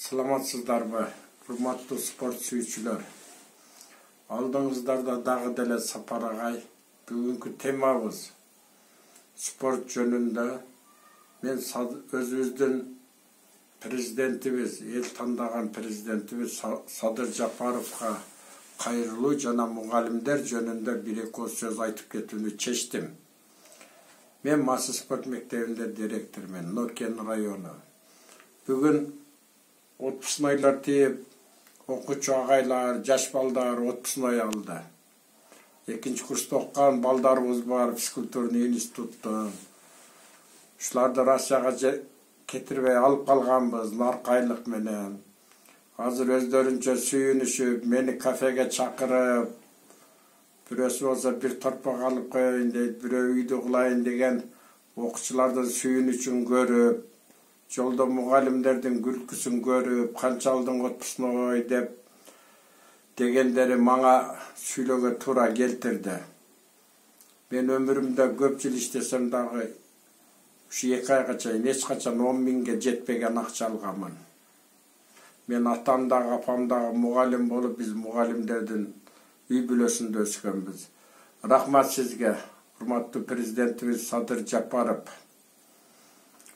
Саламатсыздарбы, урматтуу спорт сүйүүчүлөр. Алдыңыздарда дагы деле Сапар агай. Бүгүнкү темабыз спорт жөнүндө. Мен өзүбүздүн президентибиз, эл тандаган президентибиз Садыр Жапаровго кайрылуу жана мугалимдер жөнүндө бир-эки сөз айтып кетүүнү чечтим. Мен Масы спорт мектебинде директормун, Нокен району. Бүгүн отпускнойлар тип, окуучу агайлар, жаш балдар отпускной алды. Экинчи курста окуган балдарыбыз бар физкультурный институттан. Ушуларды Россияга кетирбей алып калганбыз наркайлык менен. Азыр өздөрүнчө сүйүнүшүп, мени кафеге чакырып, бирөөсү болсо бир торпок алып коеюн дейт, бирөө үйдө кылайын деген окуучулардын сүйүнүчүн көрүп, жолдо мугалимдердин күлкүсүн көрүп, канча алдың отпускной дегендери мага сүйлөөгө туура келтирди. Мен өмүрүмдө көп жыл иштесем дагы ушу 2 айга чейин эч качан 10 миңге жетпеген акча алганмын. Мен атам дагы, апам дагы мугалим болуп, биз мугалимдердин үй бүлөсүндө өскөнбүз. Рахмат сизге, урматтуу президентибиз Садыр Жапаров.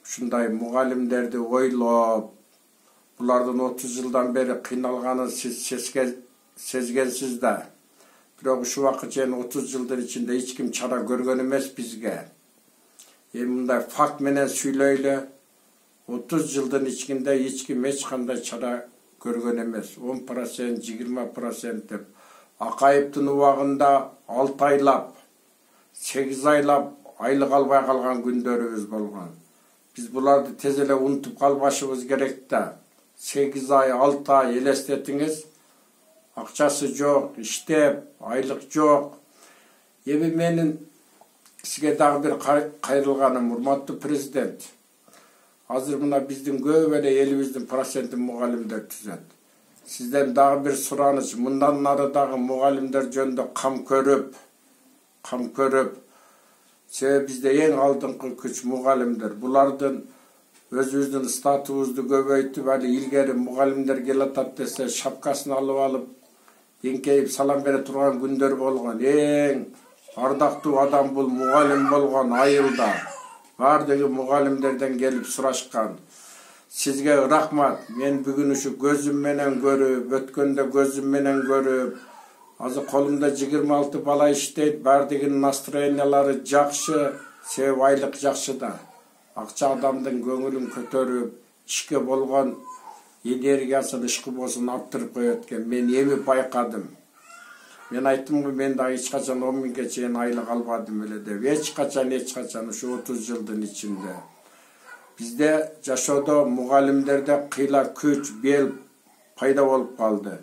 Ушундай мугалимдерди ойлоп, булардын 30 жылдан бери кыйналганын сиз сезгенсиз да. Бирок ушул убакытка чейин 30 жылдын ичинде эч ким чара көргөн эмес бизге. Эми мындай факт менен сүйлөйлү. 30 жылдын ичинде эч ким эч кандай чара көргөн эмес. 10%, 20% деп. Акаевдин убагында 6 айлап, 8 айлап айлык албай калган күндөрүбүз болгон. Biz bularda tez ele unutup kalbашыбыз керек да. 8 ay, 6 ay elestetiniz. Akçası жоқ, иштеп, айлык жоқ. Эми менин сизге дагы бир кайрылганым, урматтуу президент. Азыр мына биздин көп эле элибиздин проценти мугалимдер түзөт. Сизден дагы бир сураныч, мындан ары дагы мугалимдер жөнүндө кам көрүп, себеби бизде эң алдыңкы күч мугалимдер. Булардын өзүбүздүн статусубузду көбөйтүп, али илгери мугалимдер келатат десе, шапкасын алып, эңкейип салам бере турган күндөр болгон. Эң ардактуу адам бул мугалим болгон айылда. Бардыгы мугалимдерден келип сурашкан. Сизге рахмат. Мен бүгүн ушу көзүм менен көрүп, өткөндө көзүм менен көрүп, азыр колумда 26 бала иштейт, бардыгынын настроениялары жакшы, себеби айлык жакшы да. Акча адамдын көңүлүн көтөрүп, ишке болгон энергиясын, ишкыбосын арттырып коет экен. Мен эми байкадым. Мен айттым го, мен дагы эч качан 10 миңге чейин айлык албадым эле деп. Эч качан ушу 30 жылдын ичинде. Бизде жашоодо мугалимдерде кыйла күч, бел пайда болуп калды.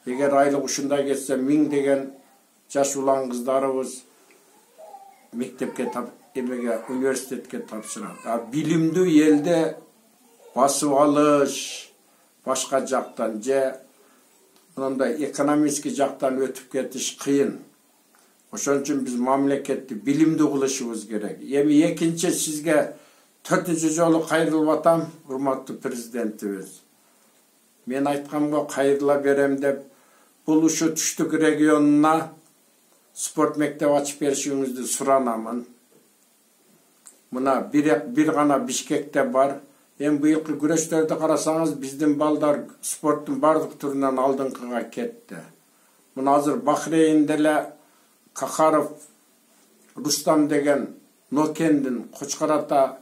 Эгер айлык ушундай кетсе, 1000 деген жаш улан кыздарыбыз мектепке университетке тапшырат. Билимдүү элде басып алыш башка жактан же мындай экономический жактан өтүп кетиш кыйын. Ошон үчүн биз мамлекетти билимдүү кылышыбыз керек. Эми экинчи сизге 4-чү жолу кайрылып атам, урматтуу президентибиз. Мен айткамга кайрыла берем деп, бул ушу түштүк регионуна спорт мектеп ачып беришиңизди суранамын. Мына бир гана Бишкекте бар. Эми быйылкы күрөштөрдү карасаңыз, биздин балдар спорттун бардык түрүнөн алдыңкыга кетти. Мына азыр Бахрейнде эле Кахаров Рустам деген Нокендин Кочкарата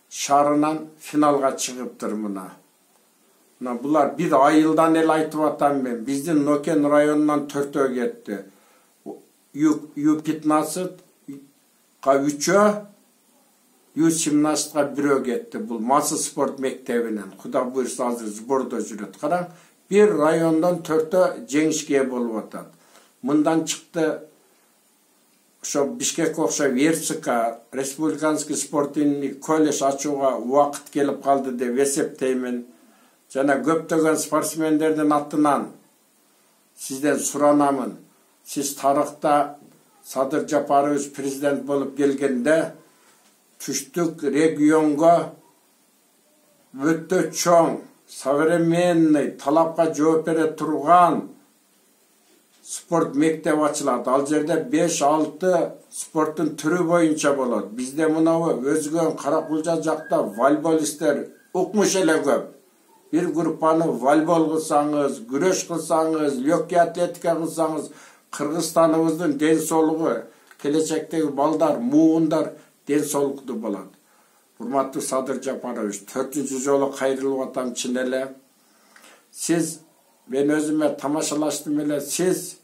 шаарынан финалга чыгыптыр мына. Булар бир айылдан эле айтып атам мен. Биздин Нокен районунан 4-өө кетти. Ю-15 ка 3-өө, Ю-17 ка 1-өө кетти. Бул Масы спорт мектебинен. Куда буйрса азыр сбордо жүрөт. Караң, бир райондон 4-өө жеңишке болуп атат. Мындан чыкты ошо Бишкекке окшоп РСК, Республиканский спортивный колледж ачууга убакыт келип калды деп эсептеймин. Жана көптөгөн спортсмендердин атынан сизден суранамын. Сиз тарыхта Садыр Жапарович президент болуп келгенде түштүк регионго өтө чоң современный талапка жооп бере турган спорт мектеп ачылат. Ал жерде 5-6 спорттун түрү боюнча болот. Бизде мынабы өзгөн Каракулжа жакта волейболисттер укмуш эле көп. Bir группаны волейбол кылсаңыз, күрөш кылсаңыз, легкий атлетика кылсаңыз, Кыргызстаныбыздын ден соолугу, келечектеги балдар, муундар ден соолуктуу болот. Урматтуу Садыр Жапарович, 4-cü жолу кайрылып атам чын эле. Сиз, мен өзүмө тамашалаштым эле, сиз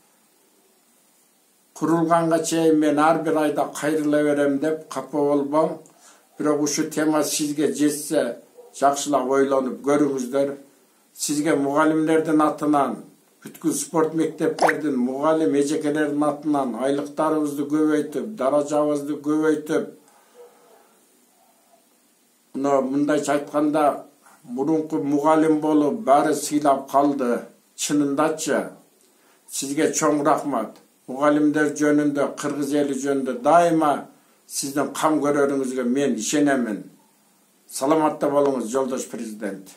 курулганга чейин мен ар бир айда кайрыла берем деп капа болбоң. Бирок ушу тема сизге жетсе, жакшылап ойлонуп көрүңүздөр. Сизге мугалимдердин атынан, бүткүл спорт мектептердин мугалим эжекелердин атынан айлыктарыбызды көбөйтүп, даражабызды көбөйтүп, мындайча айтканда, мурунку мугалим болуп баары сыйлап калды. Чынындачы, сизге чоң рахмат. Мугалимдер жөнүндө, кыргыз эли жөнүндө дайыма сиздин кам көрөрүңүзгө мен ишенемин. Саламатта болуңуз, жолдош президент.